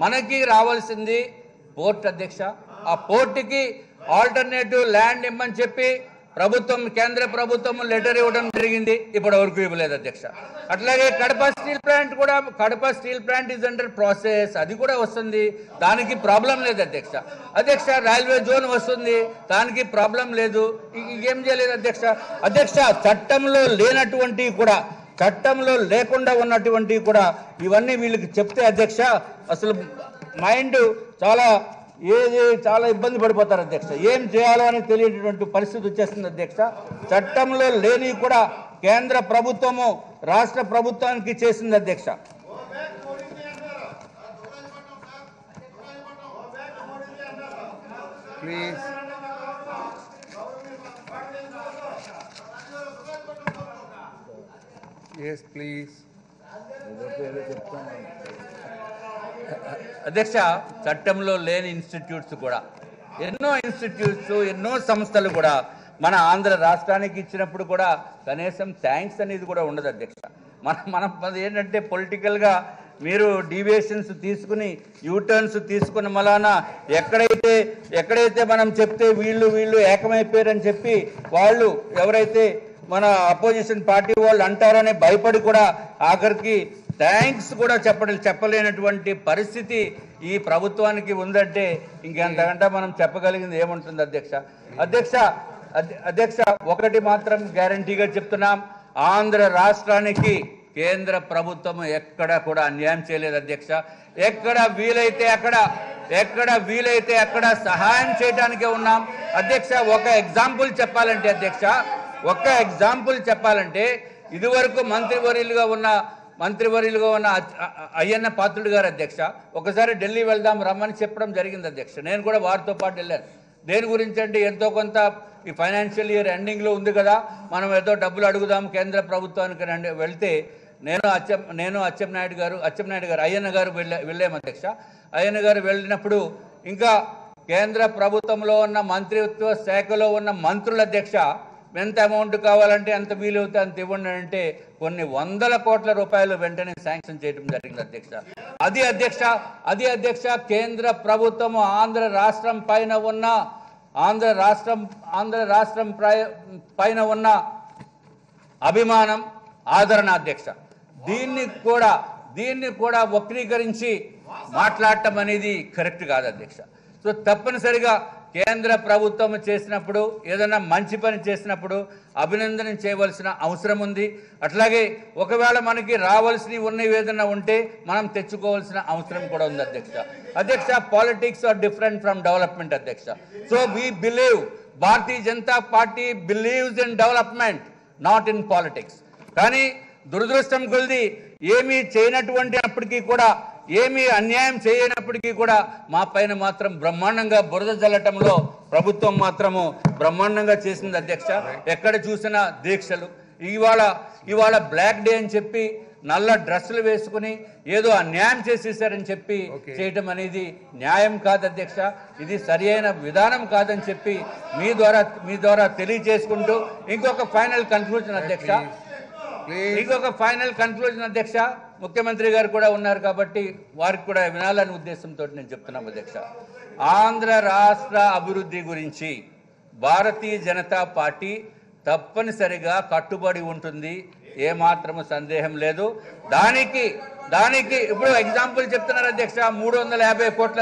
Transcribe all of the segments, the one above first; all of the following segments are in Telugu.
మనకి రావాల్సింది పోర్ట్ అధ్యక్ష. ఆ పోర్టుకి ఆల్టర్నేటివ్ ల్యాండ్ ఇమ్మని చెప్పి ప్రభుత్వం, కేంద్ర ప్రభుత్వం లెటర్ ఇవ్వడం జరిగింది, ఇప్పటి వరకు ఇవ్వలేదు అధ్యక్ష. అట్లాగే కడప స్టీల్ ప్లాంట్ కూడా, Kadapa steel plant is under process, అది కూడా వస్తుంది, దానికి ప్రాబ్లం లేదు అధ్యక్ష. అధ్యక్ష రైల్వే జోన్ వస్తుంది, దానికి ప్రాబ్లం లేదు, ఇంకేం చేయలేదు అధ్యక్ష. అధ్యక్ష చట్టంలో లేనటువంటి కూడా, చట్టంలో లేకుండా ఉన్నటువంటి కూడా ఇవన్నీ వీళ్ళకి చెప్తే అధ్యక్ష అసలు మైండ్ చాలా ఇబ్బంది పడిపోతారు అధ్యక్ష. ఏం చేయాలో అని తెలియనటువంటి పరిస్థితి వచ్చేస్తుంది అధ్యక్ష. చట్టంలో లేని కూడా కేంద్ర ప్రభుత్వము రాష్ట్ర ప్రభుత్వానికి చేసింది అధ్యక్ష. ప్లీజ్ yes please అధ్యక్ష చట్టంలో లేని ఇన్స్టిట్యూట్స్ కూడా, ఎన్నో ఇన్స్టిట్యూట్స్, ఎన్నో సంస్థలు కూడా మన ఆంధ్ర రాష్ట్రానికి ఇచ్చినప్పుడు కూడా కనీసం థ్యాంక్స్ అనేది కూడా ఉండదు అధ్యక్ష. మనం ఏంటంటే పొలిటికల్గా మీరు డీవియేషన్స్ తీసుకుని, యూటర్న్స్ తీసుకున్న మలానా ఎక్కడైతే మనం చెప్తే వీళ్ళు ఏకమైపోయారని చెప్పి వాళ్ళు ఎవరైతే మన అపోజిషన్ పార్టీ వాళ్ళు అంటారనే భయపడి కూడా ఆఖరికి థ్యాంక్స్ కూడా చెప్పలేనటువంటి పరిస్థితి ఈ ప్రభుత్వానికి ఉందంటే ఇంకెంతకంటే మనం చెప్పగలిగింది ఏముంటుంది అధ్యక్ష. అధ్యక్ష ఒకటి మాత్రం గ్యారంటీగా చెప్తున్నాం, ఆంధ్ర రాష్ట్రానికి కేంద్ర ప్రభుత్వం ఎక్కడ కూడా అన్యాయం చేయలేదు అధ్యక్ష. ఎక్కడ వీలైతే అక్కడ సహాయం చేయడానికే ఉన్నాం అధ్యక్ష. ఒక ఎగ్జాంపుల్ చెప్పాలంటే ఇదివరకు మంత్రివర్యులుగా ఉన్న అయ్యన్న పాత్రుడు గారు అధ్యక్ష ఒకసారి ఢిల్లీ వెళ్దాం రమ్మని చెప్పడం జరిగింది అధ్యక్ష. నేను కూడా వారితో పాటు వెళ్ళాను. దేని గురించి అంటే ఎంతో కొంత ఈ ఫైనాన్షియల్ ఇయర్ ఎండింగ్లో ఉంది కదా, మనం ఏదో డబ్బులు అడుగుదాం కేంద్ర ప్రభుత్వానికి వెళ్తే నేను అచ్చెన్నాయుడు గారు అయ్యన్న గారు వెళ్ళాము అధ్యక్ష. అయ్యన్న గారు వెళ్ళినప్పుడు ఇంకా కేంద్ర ప్రభుత్వంలో ఉన్న మంత్రిత్వ శాఖలో ఉన్న మంత్రుల అధ్యక్ష ఎంత అమౌంట్ కావాలంటే అంత వీలవుతే అంత ఇవ్వండి అంటే కొన్ని వందల కోట్ల రూపాయలు వెంటనే శాంక్షన్ చేయడం జరిగింది అధ్యక్ష. అది అధ్యక్ష కేంద్ర ప్రభుత్వం ఆంధ్ర రాష్ట్రం పైన ఉన్న అభిమానం, ఆదరణ అధ్యక్ష. దీన్ని కూడా వక్రీకరించి మాట్లాడటం అనేది కరెక్ట్ కాదు అధ్యక్ష. సో తప్పనిసరిగా కేంద్ర ప్రభుత్వం చేసినప్పుడు, ఏదైనా మంచి పని చేసినప్పుడు అభినందన చేయవలసిన అవసరం ఉంది. అట్లాగే ఒకవేళ మనకి రావాల్సినవి ఉన్నవి ఏదైనా ఉంటే మనం తెచ్చుకోవాల్సిన అవసరం కూడా ఉంది అధ్యక్ష. Politics are different from development అధ్యక్ష. So Bharatiya Janata Party believes in development, not in politics. కానీ దురదృష్టం కొలిది ఏమీ చేయనటువంటిప్పటికీ కూడా, ఏమీ అన్యాయం చేయనప్పటికీ కూడా మా పైన మాత్రం బ్రహ్మాండంగా బురద జల్లటంలో ప్రభుత్వం మాత్రము బ్రహ్మాండంగా చేసింది అధ్యక్ష. ఎక్కడ చూసినా దీక్షలు, ఇవాళ బ్లాక్ డే అని చెప్పి నల్ల డ్రెస్సులు వేసుకుని ఏదో అన్యాయం చేసేసారని చెప్పి చేయటం అనేది న్యాయం కాదు అధ్యక్ష. ఇది సరి అయిన విధానం కాదని చెప్పి మీ ద్వారా తెలియజేసుకుంటూ ఇంకొక ఫైనల్ కన్క్లూజన్ అధ్యక్ష, ముఖ్యమంత్రి గారు కూడా ఉన్నారు కాబట్టి వారికి కూడా వినాలనే ఉద్దేశంతో నేను చెప్తున్నాను అధ్యక్ష. ఆంధ్ర రాష్ట్ర అభివృద్ధి గురించి భారతీయ జనతా పార్టీ తప్పనిసరిగా కట్టుబడి ఉంటుంది, ఏమాత్రము సందేహం లేదు. దానికి ఇప్పుడు ఎగ్జాంపుల్ చెప్తున్నారు అధ్యక్ష, 350 కోట్ల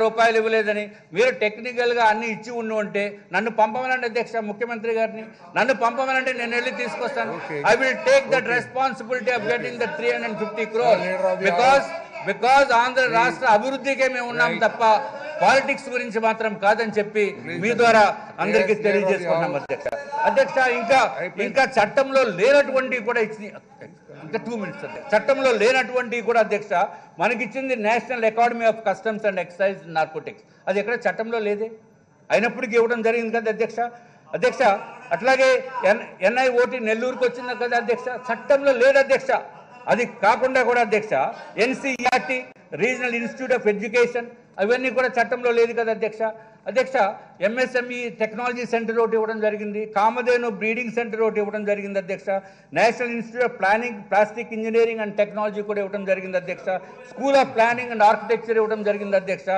రూపాయలు ఇవ్వలేదని. మీరు టెక్నికల్గా అన్ని ఇచ్చి ఉంటే నన్ను పంపమనండి అధ్యక్ష, ముఖ్యమంత్రి గారిని నన్ను పంపమనంటే నేను వెళ్ళి తీసుకొస్తాను. I will take that responsibility of getting the 350 crores because Andhra రాష్ట్ర అభివృద్ధికే మేము ఉన్నాం తప్ప పాలిటిక్స్ గురించి మాత్రం కాదని చెప్పి మీ ద్వారా అందరికీ తెలియజేసుకున్నాం అధ్యక్ష. ఇంకా చట్టంలో లేనటువంటి కూడా ఇచ్చింది, ఇంకా 2 minutes అధ్యక్ష. చట్టంలో లేనటువంటి కూడా అధ్యక్ష మనకిచ్చింది National Academy of Customs and Excise Narcotics. అది ఎక్కడ చట్టంలో లేదే, అయినప్పటికీ ఇవ్వడం జరిగింది కదా అధ్యక్ష. అట్లాగే NIOT నెల్లూరుకి వచ్చింది కదా అధ్యక్ష, చట్టంలో లేదు అధ్యక్ష. అది కాకుండా కూడా అధ్యక్ష NCERT regional institute of education అవన్నీ కూడా చట్టంలో లేదు కదా అధ్యక్ష. అధ్యక్ష ఎంఎస్ఎంఈ టెక్నాలజీ సెంటర్ ఒకటి ఇవ్వడం జరిగింది, కామధేను బ్రీడింగ్ సెంటర్ ఒకటి ఇవ్వడం జరిగింది అధ్యక్ష, national institute of planning plastic engineering and technology కూడా ఇవ్వడం జరిగింది అధ్యక్ష, school of planning and architecture ఇవ్వడం జరిగింది అధ్యక్ష.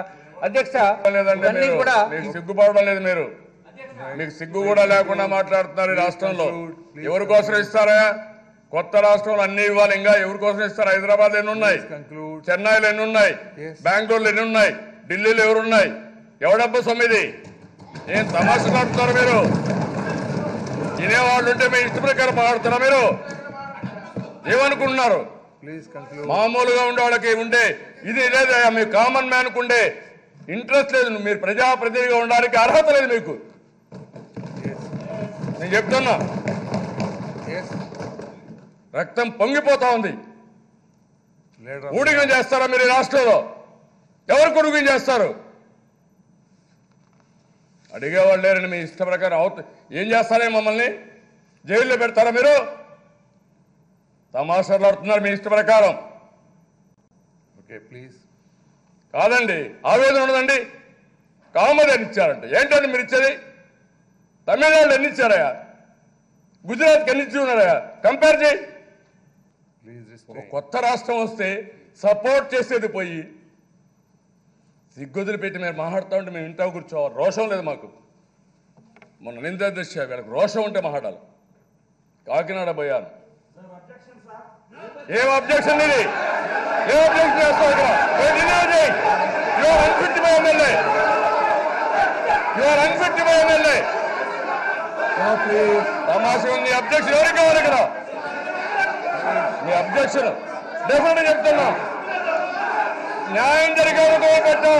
అధ్యక్ష ఇవన్నీ కూడా సిగ్గుపడడం లేదు, మీరు మీకు సిగ్గు కూడా లేకుండా మాట్లాడుతున్నారు. ఈ రాష్ట్రంలో ఎవరి కోసం ఇస్తారా? కొత్త రాష్ట్రంలో అన్ని ఇవ్వాలి, ఇంకా ఎవరి కోసం ఇస్తారు? హైదరాబాద్ ఎన్ని ఉన్నాయి, చెన్నైలో ఎన్ని ఉన్నాయి, బెంగళూరులో ఎన్ని ఉన్నాయి, ఢిల్లీలో ఎవరున్నాయి? ఎవడబ్బ సొమ్మిది? ఏం తమాషా మాట్లాడుతున్నారు మీరు? వినేవాళ్ళు ఉంటే మీ ఇష్ట ప్రకారం మాట్లాడుతున్నా మీరు? ఏమనుకుంటున్నారు? మామూలుగా ఉండే వాళ్ళకి ఉండే ఇది లేదు, మీ కామన్ మ్యాన్కు ఉండే ఇంట్రెస్ట్ లేదు, మీరు ప్రజాప్రతినిధిగా ఉండడానికి అర్హత లేదు మీకు. నేను చెప్తున్నా, రక్తం పొంగిపోతా ఉంది. ఊడిగం చేస్తారా మీరు ఈ రాష్ట్రంలో? ఎవరు కొడుకుని చేస్తారు? అడిగేవాళ్ళు లేరని మీ ఇష్ట ప్రకారం ఏం చేస్తారే? మమ్మల్ని జైల్లో పెడతారా మీరు? తమాషాలు ఆడుతున్నారు మీ ఇష్ట ప్రకారం. Okay please. కాదండి, ఆవేదన ఉండదండి. కామన్ ఎన్ని ఇచ్చారంటే ఏంటంటే మీరు ఇచ్చేది? తమిళనాడులో ఎన్ని ఇచ్చారయా? గుజరాత్కి ఎన్ని ఇచ్చి ఉన్నారయా? కంపేర్ చేయి. ఒక కొత్త రాష్ట్రం వస్తే సపోర్ట్ చేసేది పోయి సిగ్గుదులు పెట్టి మీరు మాట్లాడుతూ ఉంటే మేము ఇంట్లో కూర్చోవాలి. రోషం లేదు మాకు. మొన్న నింద దృష్టి వీళ్ళకి రోషం ఉంటే మాట్లాడాలి. కాకినాడ పోయాను. ఏం అబ్జెక్షన్ ఇది? ఏం అబ్జెక్షన్ చేస్తావు ఇక్కడ? You are unfit by MLA. You are unfit by MLA. తమాషా ఉంది. అబ్జెక్షన్ ఎవరికి కావాలి ఇక్కడ? మీ అబ్జెక్షన్ డెఫినెట్ చెప్తున్నా, న్యాయం జరిగేందుకు పెట్టాం.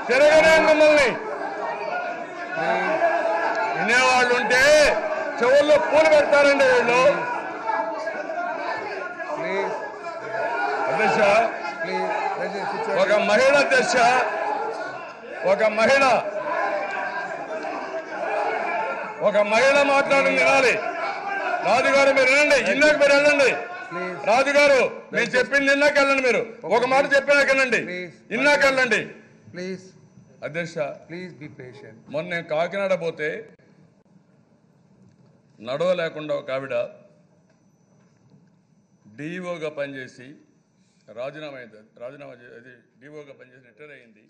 తిరగనే మిమ్మల్ని వినేవాళ్ళు ఉంటే చెవుల్లో పూలు పెడతారండి వీళ్ళు. అధ్యక్ష, ఒక మహిళ అధ్యక్ష, ఒక మహిళ మాట్లాడింది వినాలి. రాజుగారు మీరు వినండి, ఇన్నాక మీరు వెళ్ళండి. రాజుగారు నేను చెప్పింది ఇన్నాక వెళ్ళండి. మీరు ఒక మాట చెప్పినాక వెళ్ళండి, ఇన్నాక వెళ్ళండి ప్లీజ్. అధ్యక్ష ప్లీజ్ బి పేషెంట్. మొన్న నేను కాకినాడ పోతే నడవ లేకుండా ఒక ఆవిడ డిఓగా పనిచేసి రాజీనామా డిఓగా పనిచేసి రిటైర్ అయింది.